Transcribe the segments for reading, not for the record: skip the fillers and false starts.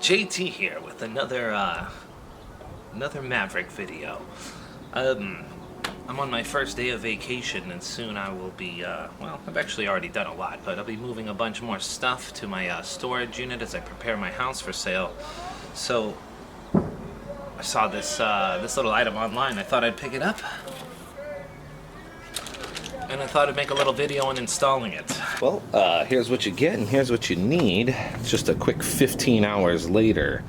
JT here with another Maverick video. I'm on my first day of vacation, and soon I will be, well, I've actually already done a lot, but I'll be moving a bunch more stuff to my storage unit as I prepare my house for sale. So I saw this little item online. I thought I'd pick it up, and I thought I'd make a little video on installing it. Well, here's what you get, and here's what you need. It's just a quick 15 hours later.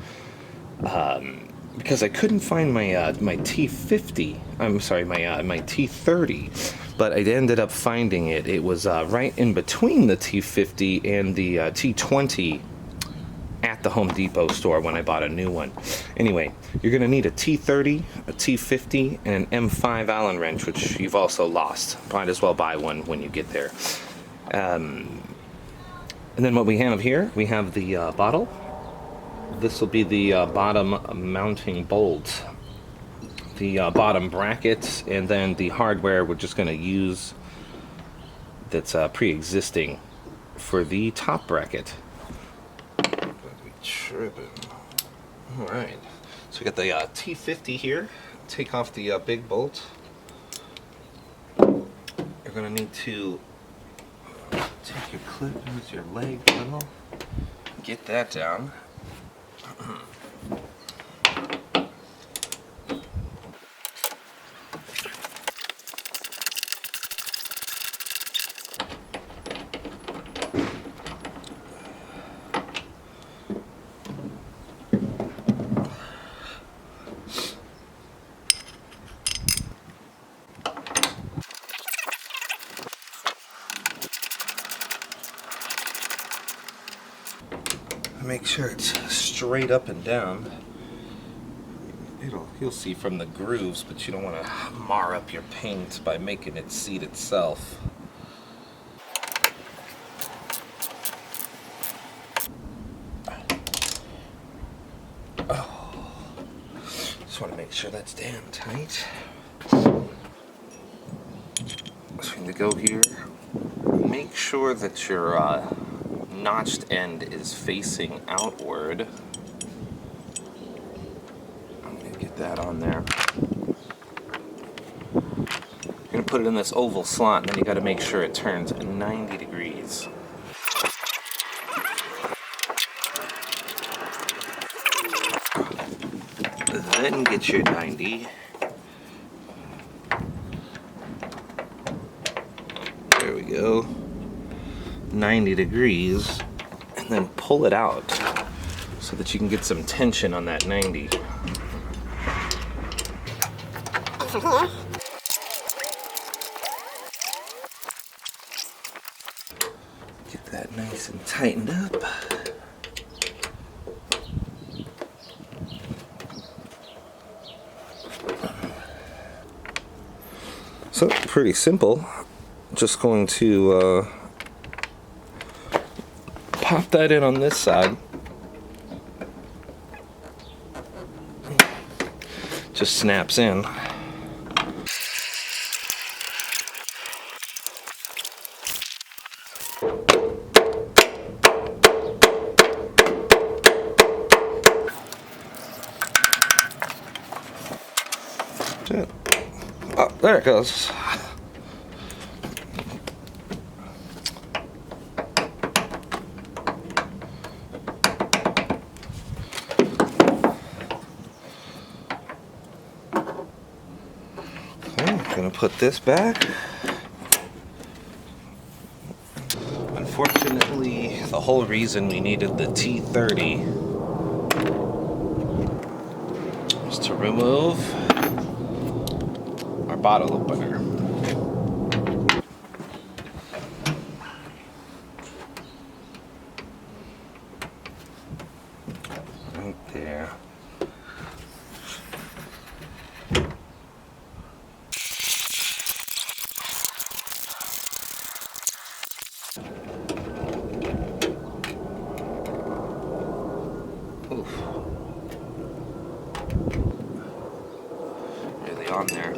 Because I couldn't find my my T50. I'm sorry, my T30, but I ended up finding it. It was right in between the T50 and the T20 at the Home Depot store when I bought a new one. Anyway, you're gonna need a T30, a T50, and an M5 Allen wrench, which you've also lost. Might as well buy one when you get there. And then what we have here, we have the bottle. This will be the bottom mounting bolt, the bottom brackets, and then the hardware we're just going to use that's pre-existing for the top bracket. Tripping. All right, so we got the T50 here. Take off the big bolt. You're going to need to take your clip, use your leg a little, get that down. Make sure it's straight up and down. You'll see from the grooves, but you don't want to mar up your paint by making it seat itself. Oh, just want to make sure that's damn tight. So I'm going to go here. Make sure that your notched end is facing outward. I'm going to get that on there. You're going to put it in this oval slot, and then you got to make sure it turns 90 degrees. Then get your 90. There we go. 90 degrees, and then pull it out so that you can get some tension on that 90. Get that nice and tightened up. So pretty simple. Just going to pop that in on this side. Just snaps in. Oh, there it goes. Gonna put this back. Unfortunately, the whole reason we needed the T30 was to remove our bottle opener. Right there. Really on there.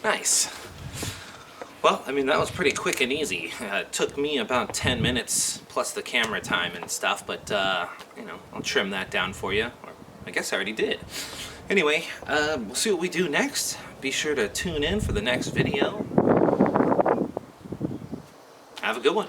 Nice. Well, I mean, that was pretty quick and easy. It took me about 10 minutes plus the camera time and stuff, but, you know, I'll trim that down for you. Or I guess I already did. Anyway, we'll see what we do next. Be sure to tune in for the next video. Have a good one.